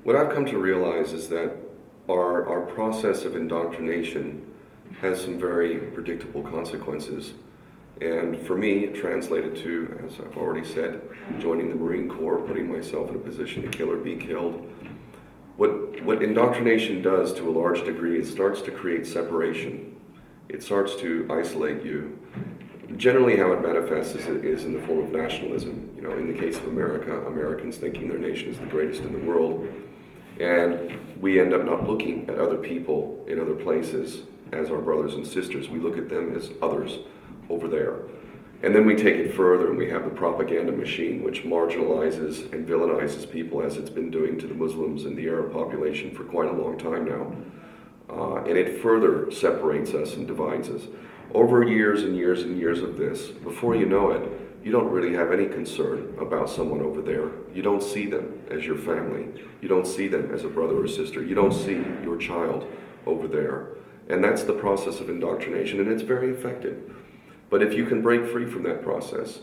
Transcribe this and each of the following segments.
What I've come to realize is that our process of indoctrination has some very predictable consequences. And for me, it translated to, as I've already said, joining the Marine Corps, putting myself in a position to kill or be killed. What indoctrination does to a large degree is starts to create separation. It starts to isolate you. Generally, how it manifests is in the form of nationalism. You know, in the case of America, Americans thinking their nation is the greatest in the world. And we end up not looking at other people in other places as our brothers and sisters. We look at them as others over there. And then we take it further and we have the propaganda machine, which marginalizes and villainizes people, as it's been doing to the Muslims and the Arab population for quite a long time now. And it further separates us and divides us. Over years and years and years of this, before you know it, you don't really have any concern about someone over there. You don't see them as your family. You don't see them as a brother or sister. You don't see your child over there. And that's the process of indoctrination, and it's very effective. But if you can break free from that process,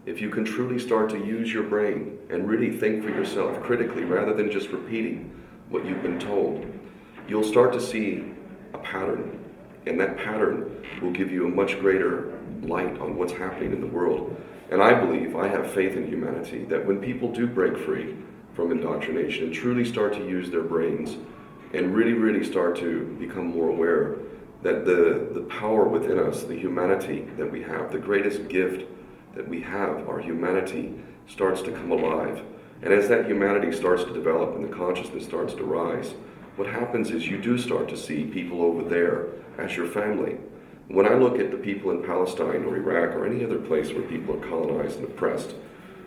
if you can truly start to use your brain and really think for yourself critically rather than just repeating what you've been told, you'll start to see a pattern. And that pattern will give you a much greater light on what's happening in the world. And I believe, I have faith in humanity, that when people do break free from indoctrination and truly start to use their brains and really, really start to become more aware that the power within us, the humanity that we have, the greatest gift that we have, our humanity, starts to come alive. And as that humanity starts to develop and the consciousness starts to rise, what happens is you do start to see people over there as your family. When I look at the people in Palestine or Iraq or any other place where people are colonized and oppressed,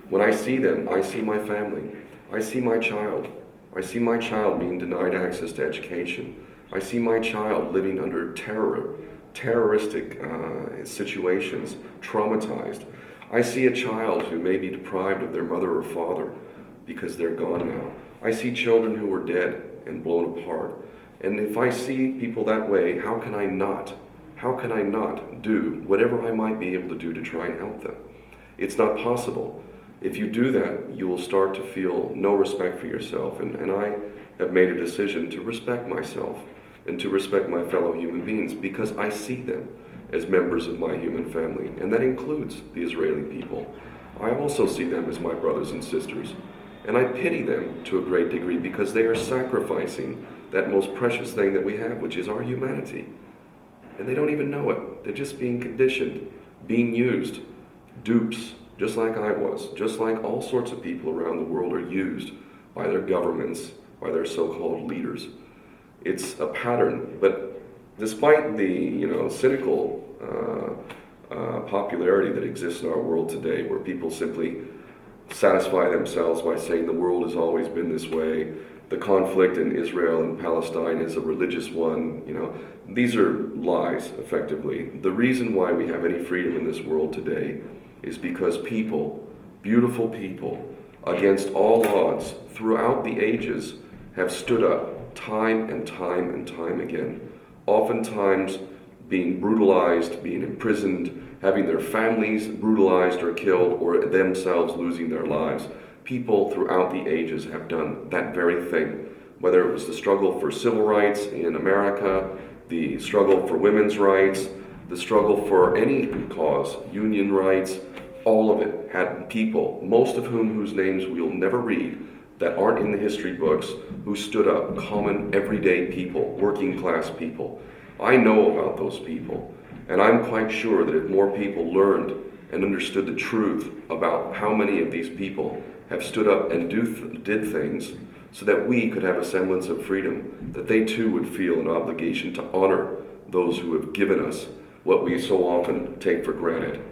when I see them, I see my family. I see my child. I see my child being denied access to education. I see my child living under terroristic situations, traumatized. I see a child who may be deprived of their mother or father because they're gone now. I see children who are dead and blown apart. And if I see people that way, how can I not do whatever I might be able to do to try and help them? It's not possible. If you do that, you will start to feel no respect for yourself. And I have made a decision to respect myself and to respect my fellow human beings because I see them as members of my human family. And that includes the Israeli people. I also see them as my brothers and sisters. And I pity them to a great degree because they are sacrificing that most precious thing that we have, which is our humanity. And they don't even know it. They're just being conditioned, being used, dupes, just like I was, just like all sorts of people around the world are used by their governments, by their so-called leaders. It's a pattern, but despite the cynical popularity that exists in our world today, where people simply satisfy themselves by saying the world has always been this way, the conflict in Israel and Palestine is a religious one, these are lies, effectively. The reason why we have any freedom in this world today is because people, beautiful people, against all odds, throughout the ages, have stood up time and time and time again, oftentimes being brutalized, being imprisoned, having their families brutalized or killed, or themselves losing their lives. People throughout the ages have done that very thing, whether it was the struggle for civil rights in America, the struggle for women's rights, the struggle for any cause, union rights, all of it had people, most of whose names we'll never read, that aren't in the history books, who stood up, common, everyday people, working class people. I know about those people, and I'm quite sure that if more people learned and understood the truth about how many of these people have stood up and did things so that we could have a semblance of freedom, that they too would feel an obligation to honor those who have given us what we so often take for granted.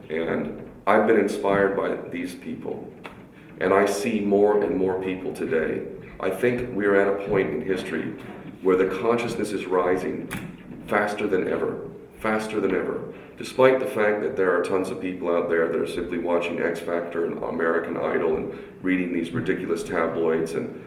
And I've been inspired by these people, and I see more and more people today. I think we're at a point in history where the consciousness is rising faster than ever, despite the fact that there are tons of people out there that are simply watching X Factor and American Idol and reading these ridiculous tabloids and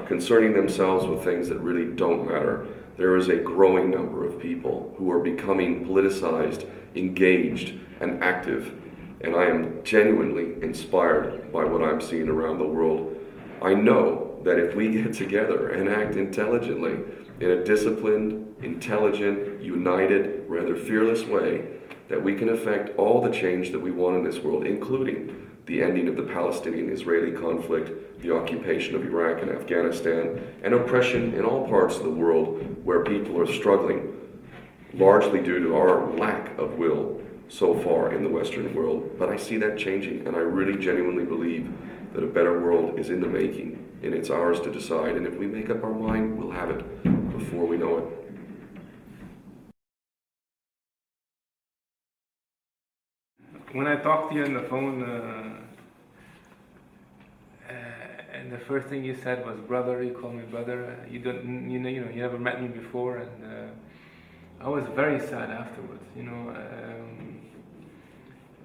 concerning themselves with things that really don't matter. There is a growing number of people who are becoming politicized, engaged, and active. And I am genuinely inspired by what I'm seeing around the world. I know that if we get together and act intelligently, in a disciplined, intelligent, united, rather fearless way, that we can affect all the change that we want in this world, including the ending of the Palestinian-Israeli conflict, the occupation of Iraq and Afghanistan, and oppression in all parts of the world where people are struggling, largely due to our lack of will so far in the Western world. But I see that changing, and I really genuinely believe that a better world is in the making, and it's ours to decide. And if we make up our mind, we'll have it before we know it. When I talked to you on the phone, and the first thing you said was brother, you called me brother. You never met me before, and I was very sad afterwards.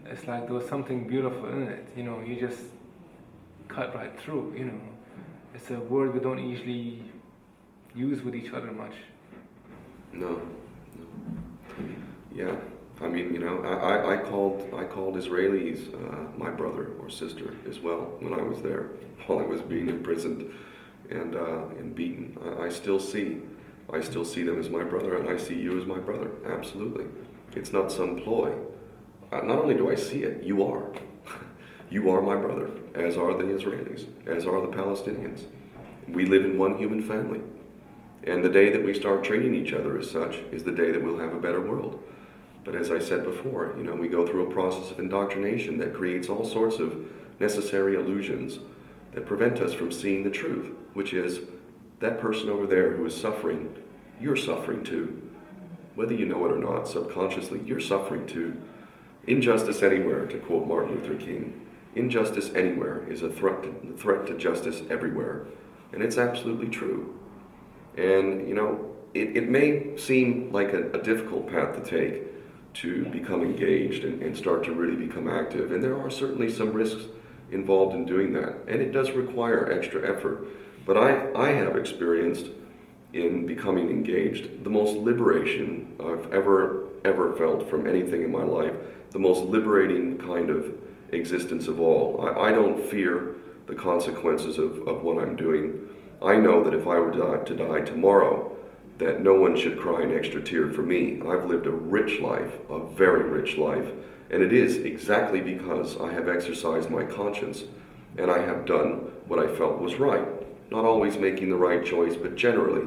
It's like there was something beautiful in it. You just cut right through. It's a word we don't usually use with each other much. No. Yeah. I mean, I called Israelis my brother or sister as well when I was there, while I was being imprisoned and beaten. I still see them as my brother, and I see you as my brother. Absolutely, it's not some ploy. Not only do I see it, you are. You are my brother, as are the Israelis, as are the Palestinians. We live in one human family, and the day that we start treating each other as such is the day that we'll have a better world. But as I said before, we go through a process of indoctrination that creates all sorts of necessary illusions that prevent us from seeing the truth, which is that person over there who is suffering, you're suffering too. Whether you know it or not, subconsciously, you're suffering too. Injustice anywhere, to quote Martin Luther King. Injustice anywhere is a threat to justice everywhere. And it's absolutely true. And, it may seem like a difficult path to take, to become engaged and start to really become active. And there are certainly some risks involved in doing that. And it does require extra effort. But I have experienced in becoming engaged the most liberation I've ever felt from anything in my life, the most liberating kind of existence of all. I don't fear the consequences of what I'm doing. I know that if I were to die tomorrow, that no one should cry an extra tear for me. I've lived a rich life, a very rich life, and it is exactly because I have exercised my conscience and I have done what I felt was right. Not always making the right choice, but generally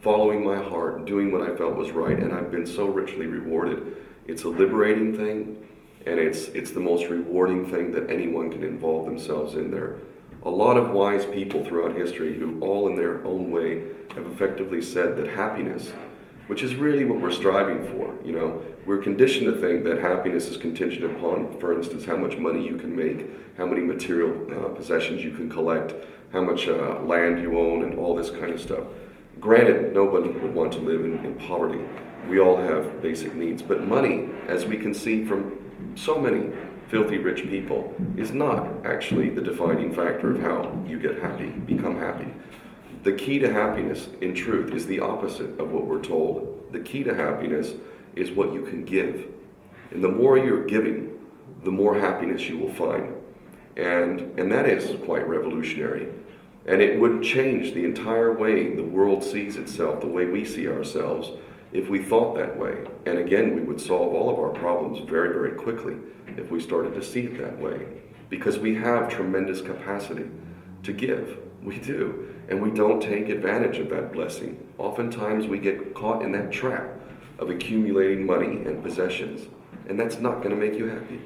following my heart, doing what I felt was right, and I've been so richly rewarded. It's a liberating thing, and it's the most rewarding thing that anyone can involve themselves in there. A lot of wise people throughout history who all in their own way have effectively said that happiness, which is really what we're striving for, we're conditioned to think that happiness is contingent upon, for instance, how much money you can make, how many material possessions you can collect, how much land you own, and all this kind of stuff. Granted, nobody would want to live in poverty. We all have basic needs, but money, as we can see from so many filthy rich people, is not actually the defining factor of how you get happy, become happy. The key to happiness, in truth, is the opposite of what we're told. The key to happiness is what you can give. And the more you're giving, the more happiness you will find. And that is quite revolutionary. And it would change the entire way the world sees itself, the way we see ourselves, if we thought that way. And again, we would solve all of our problems very, very quickly if we started to see it that way. Because we have tremendous capacity to give. We do. And we don't take advantage of that blessing. Oftentimes we get caught in that trap of accumulating money and possessions. And that's not going to make you happy.